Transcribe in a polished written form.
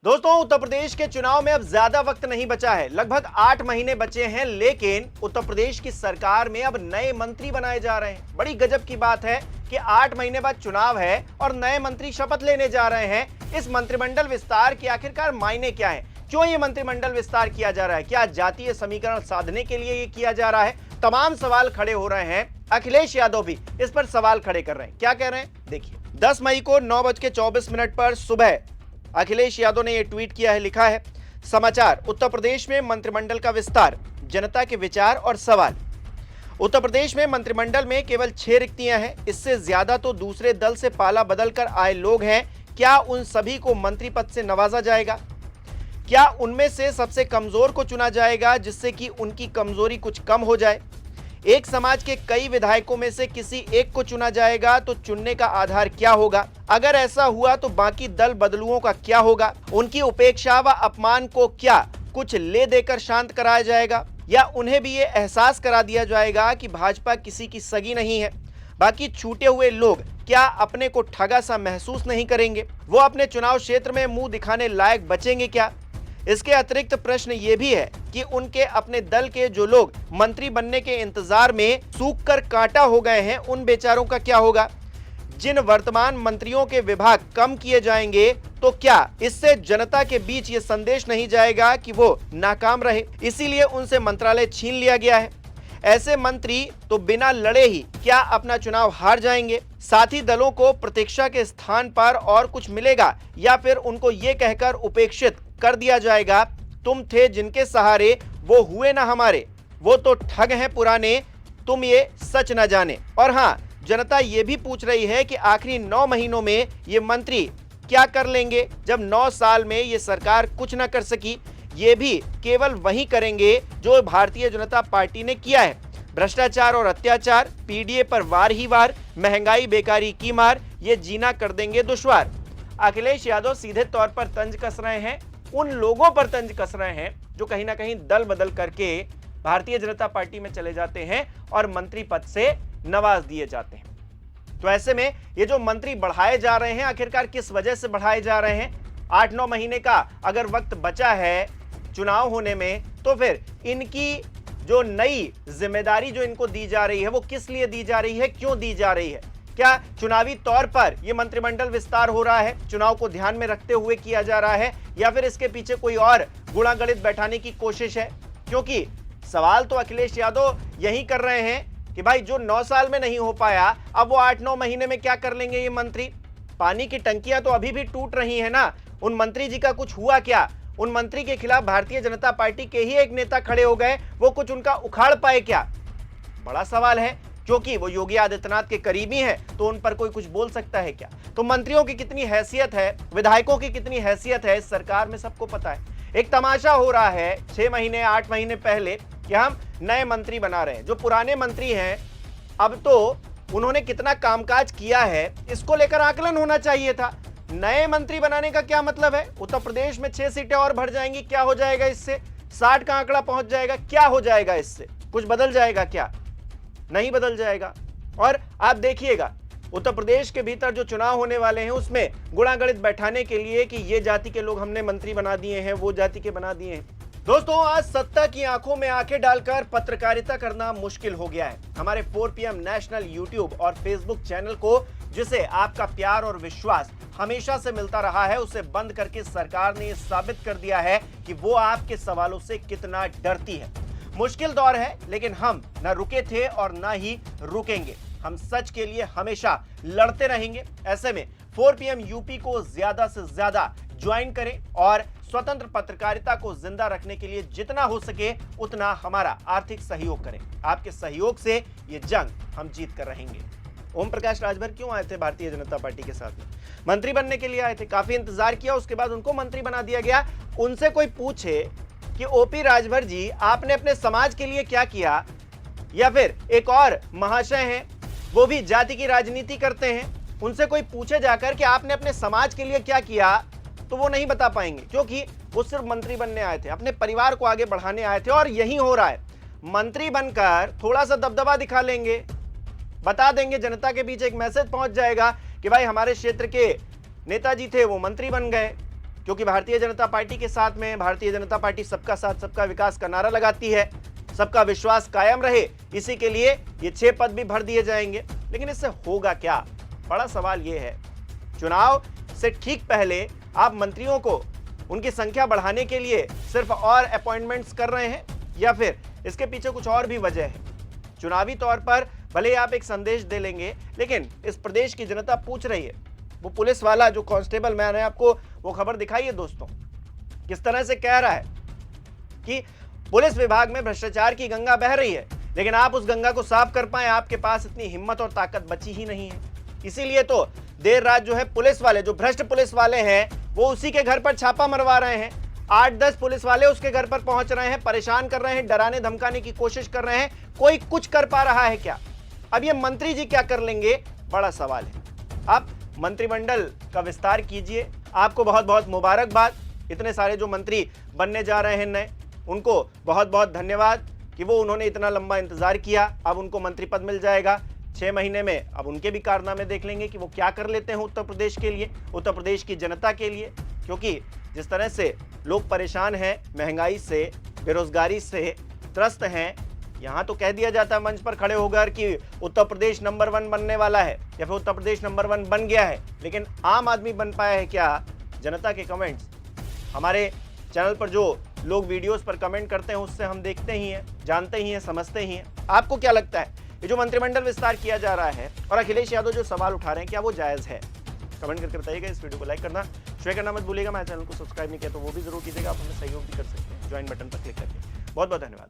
दोस्तों, उत्तर प्रदेश के चुनाव में अब ज्यादा वक्त नहीं बचा है। लगभग 8 महीने बचे हैं, लेकिन उत्तर प्रदेश की सरकार में अब नए मंत्री बनाए जा रहे हैं। बड़ी गजब की बात है कि 8 महीने बाद चुनाव है और नए मंत्री शपथ लेने जा रहे हैं। इस मंत्रिमंडल विस्तार के आखिरकार मायने क्या है? क्यों ये मंत्रिमंडल विस्तार किया जा रहा है? क्या जातीय समीकरण साधने के लिए ये किया जा रहा है? तमाम सवाल खड़े हो रहे हैं। अखिलेश यादव भी इस पर सवाल खड़े कर रहे हैं। क्या कह रहे हैं, देखिए। 10 मई को 9:24 पर सुबह अखिलेश यादव ने यह ट्वीट किया है। लिखा है, समाचार, उत्तर प्रदेश में मंत्रिमंडल का विस्तार, जनता के विचार और सवाल। उत्तर प्रदेश में मंत्रिमंडल में केवल 6 रिक्तियां हैं। इससे ज्यादा तो दूसरे दल से पाला बदल कर आए लोग हैं। क्या उन सभी को मंत्री पद से नवाजा जाएगा? क्या उनमें से सबसे कमजोर को चुना जाएगा, जिससे कि उनकी कमजोरी कुछ कम हो जाए? एक समाज के कई विधायकों में से किसी एक को चुना जाएगा, तो चुनने का आधार क्या होगा? अगर ऐसा हुआ तो बाकी दल बदलुओं का क्या होगा? उनकी उपेक्षा व अपमान को क्या कुछ ले देकर शांत कराया जाएगा, या उन्हें भी ये एहसास करा दिया जाएगा कि भाजपा किसी की सगी नहीं है? बाकी छूटे हुए लोग क्या अपने को ठगा सा महसूस नहीं करेंगे? वो अपने चुनाव क्षेत्र में मुंह दिखाने लायक बचेंगे क्या? इसके अतिरिक्त प्रश्न ये भी है कि उनके अपने दल के जो लोग मंत्री बनने के इंतजार में सूख कर कांटा हो गए हैं, उन बेचारों का क्या होगा? जिन वर्तमान मंत्रियों के विभाग कम किए जाएंगे, तो क्या इससे जनता के बीच ये संदेश नहीं जाएगा कि वो नाकाम रहे, इसीलिए उनसे मंत्रालय छीन लिया गया है? ऐसे मंत्री तो बिना लड़े ही क्या अपना चुनाव हार जाएंगे? साथी दलों को प्रतीक्षा के स्थान पर और कुछ मिलेगा, या फिर उनको ये कहकर उपेक्षित कर दिया जाएगा, तुम थे जिनके सहारे, वो हुए ना हमारे, वो तो ठग हैं पुराने, तुम ये सच न जाने। और हाँ, जनता ये भी पूछ रही है कि आखिरी 9 महीनों में ये मंत्री क्या कर लेंगे, जब 9 साल में ये सरकार कुछ न कर सकी। ये भी केवल वही करेंगे जो भारतीय जनता पार्टी ने किया है। भ्रष्टाचार और अत्याचार, पीडीए पर वार ही वार, महंगाई बेकारी की मार, ये जीना कर देंगे दुश्वार। अखिलेश यादव सीधे तौर पर तंज कस रहे हैं, उन लोगों पर तंज कस रहे हैं जो कहीं ना कहीं दल बदल करके भारतीय जनता पार्टी में चले जाते हैं और मंत्री पद से नवाज दिए जाते हैं। तो ऐसे में ये जो मंत्री बढ़ाए जा रहे हैं, आखिरकार किस वजह से बढ़ाए जा रहे हैं? 8-9 महीने का अगर वक्त बचा है चुनाव होने में, तो फिर इनकी जो नई जिम्मेदारी जो इनको दी जा रही है, वो किस लिए दी जा रही है, क्यों दी जा रही है? क्या चुनावी तौर पर यह मंत्रिमंडल विस्तार हो रहा है, चुनाव को ध्यान में रखते हुए किया जा रहा है, या फिर इसके पीछे कोई और गुणागणित बैठाने की कोशिश है? क्योंकि सवाल तो अखिलेश यादव यही कर रहे हैं कि भाई जो 9 साल में नहीं हो पाया, अब वो 8-9 महीने में क्या कर लेंगे ये मंत्री? पानी की टंकियां तो अभी भी टूट रही है ना। उन मंत्री जी का कुछ हुआ क्या? उन मंत्री के खिलाफ भारतीय जनता पार्टी के ही एक नेता खड़े हो गए, वो कुछ उनका उखाड़ पाए क्या? बड़ा सवाल है, क्योंकि वो योगी आदित्यनाथ के करीबी हैं, तो उन पर कोई कुछ बोल सकता है क्या? तो मंत्रियों की कितनी हैसियत है, विधायकों की कितनी हैसियत है इस सरकार में, सबको पता है। एक तमाशा हो रहा है 6 महीने 8 महीने पहले कि हम नए मंत्री बना रहे हैं। जो पुराने मंत्री हैं, अब तो उन्होंने कितना कामकाज किया है, इसको लेकर आकलन होना चाहिए था। नए मंत्री बनाने का क्या मतलब है? उत्तर प्रदेश में 6 सीटें और बढ़ जाएंगी, क्या हो जाएगा इससे? 60 का आंकड़ा पहुंच जाएगा, क्या हो जाएगा इससे? कुछ बदल जाएगा क्या? नहीं बदल जाएगा। और आप देखिएगा, उत्तर प्रदेश के भीतर जो चुनाव होने वाले हैं, उसमें गुणागणित बैठाने के लिए कि ये जाति के लोग हमने मंत्री बना दिए हैं, वो जाति के बना दिए हैं। दोस्तों, आज सत्ता की आंखों में आंखें डालकर पत्रकारिता करना मुश्किल हो गया है। हमारे 4 PM नेशनल यूट्यूब और फेसबुक चैनल को, जिसे आपका प्यार और विश्वास हमेशा से मिलता रहा है, उसे बंद करके सरकार ने साबित कर दिया है कि वो आपके सवालों से कितना डरती है। मुश्किल दौर है, लेकिन हम न रुके थे और न ही रुकेंगे। हम सच के लिए हमेशा लड़ते रहेंगे। ऐसे में 4 PM यूपी को ज्यादा से ज्यादा ज्वाइन करें और स्वतंत्र पत्रकारिता को जिंदा रखने के लिए जितना हो सके उतना हमारा आर्थिक सहयोग करें। आपके सहयोग से ये जंग हम जीत कर रहेंगे। ओम प्रकाश राजभर क्यों आए थे भारतीय जनता पार्टी के साथ में? मंत्री बनने के लिए आए थे। काफी इंतजार किया, उसके बाद उनको मंत्री बना दिया गया। उनसे कोई पूछे कि ओपी राजभर जी, आपने अपने समाज के लिए क्या किया? या फिर एक और महाशय हैं, वो भी जाति की राजनीति करते हैं, उनसे कोई पूछे जाकर कि आपने अपने समाज के लिए क्या किया, तो वो नहीं बता पाएंगे, क्योंकि वो सिर्फ मंत्री बनने आए थे, अपने परिवार को आगे बढ़ाने आए थे। और यही हो रहा है, मंत्री बनकर थोड़ा सा दबदबा दिखा लेंगे, बता देंगे, जनता के बीच एक मैसेज पहुंच जाएगा कि भाई हमारे क्षेत्र के नेताजी थे, वो मंत्री बन गए, क्योंकि भारतीय जनता पार्टी के साथ में, भारतीय जनता पार्टी सबका साथ सबका विकास का नारा लगाती है, सबका विश्वास कायम रहे, इसी के लिए ये 6 पद भी भर दिए जाएंगे। लेकिन इससे होगा क्या? बड़ा सवाल ये है। चुनाव से ठीक पहले आप मंत्रियों को उनकी संख्या बढ़ाने के लिए सिर्फ और अपॉइंटमेंट्स कर रहे हैं, या फिर इसके पीछे कुछ और भी वजह है? चुनावी तौर पर भले ही आप एक संदेश दे लेंगे, लेकिन इस प्रदेश की जनता पूछ रही है। वो पुलिस वाला जो कांस्टेबल, मैंने आपको वो खबर दिखाई है दोस्तों, किस तरह से कह रहा है कि पुलिस विभाग में भ्रष्टाचार की गंगा बह रही है, लेकिन आप उस गंगा को साफ कर पाए, आपके पास इतनी हिम्मत और ताकत बची ही नहीं है। इसीलिए तो देर रात जो है पुलिस वाले, जो भ्रष्ट पुलिस वाले हैं, वो उसी के घर पर छापा मरवा रहे हैं। 8-10 पुलिस वाले उसके घर पर पहुंच रहे हैं, परेशान कर रहे हैं, डराने धमकाने की कोशिश कर रहे हैं। कोई कुछ कर पा रहा है क्या? अब ये मंत्री जी क्या कर लेंगे, बड़ा सवाल है। आप मंत्रिमंडल का विस्तार कीजिए। आपको बहुत बहुत मुबारकबाद। इतने सारे जो मंत्री बनने जा रहे हैं नए, उनको बहुत बहुत धन्यवाद कि वो उन्होंने इतना लंबा इंतजार किया। अब उनको मंत्री पद मिल जाएगा 6 महीने में। अब उनके भी कारनामे देख लेंगे कि वो क्या कर लेते हैं उत्तर प्रदेश के लिए, उत्तर प्रदेश की जनता के लिए। क्योंकि जिस तरह से लोग परेशान हैं, महंगाई से, बेरोजगारी से त्रस्त हैं, यहाँ तो कह दिया जाता है मंच पर खड़े होकर कि उत्तर प्रदेश नंबर 1 बनने वाला है, या फिर उत्तर प्रदेश नंबर 1 बन गया है। लेकिन आम आदमी बन पाया है क्या? जनता के कमेंट्स, हमारे चैनल पर जो लोग वीडियोस पर कमेंट करते हैं, उससे हम देखते ही हैं, जानते ही हैं, समझते ही हैं। आपको क्या लगता है, ये जो मंत्रिमंडल विस्तार किया जा रहा है और अखिलेश यादव जो सवाल उठा रहे हैं, क्या वो जायज़ है? कमेंट करके बताइएगा। इस वीडियो को लाइक करना, शेयर करना मत भूलिएगा। मेरे चैनल को सब्सक्राइब नहीं किया तो वो भी जरूर कीजिएगा। आप हमें सहयोग भी कर सकते हैं ज्वाइन बटन पर क्लिक करके। बहुत बहुत धन्यवाद।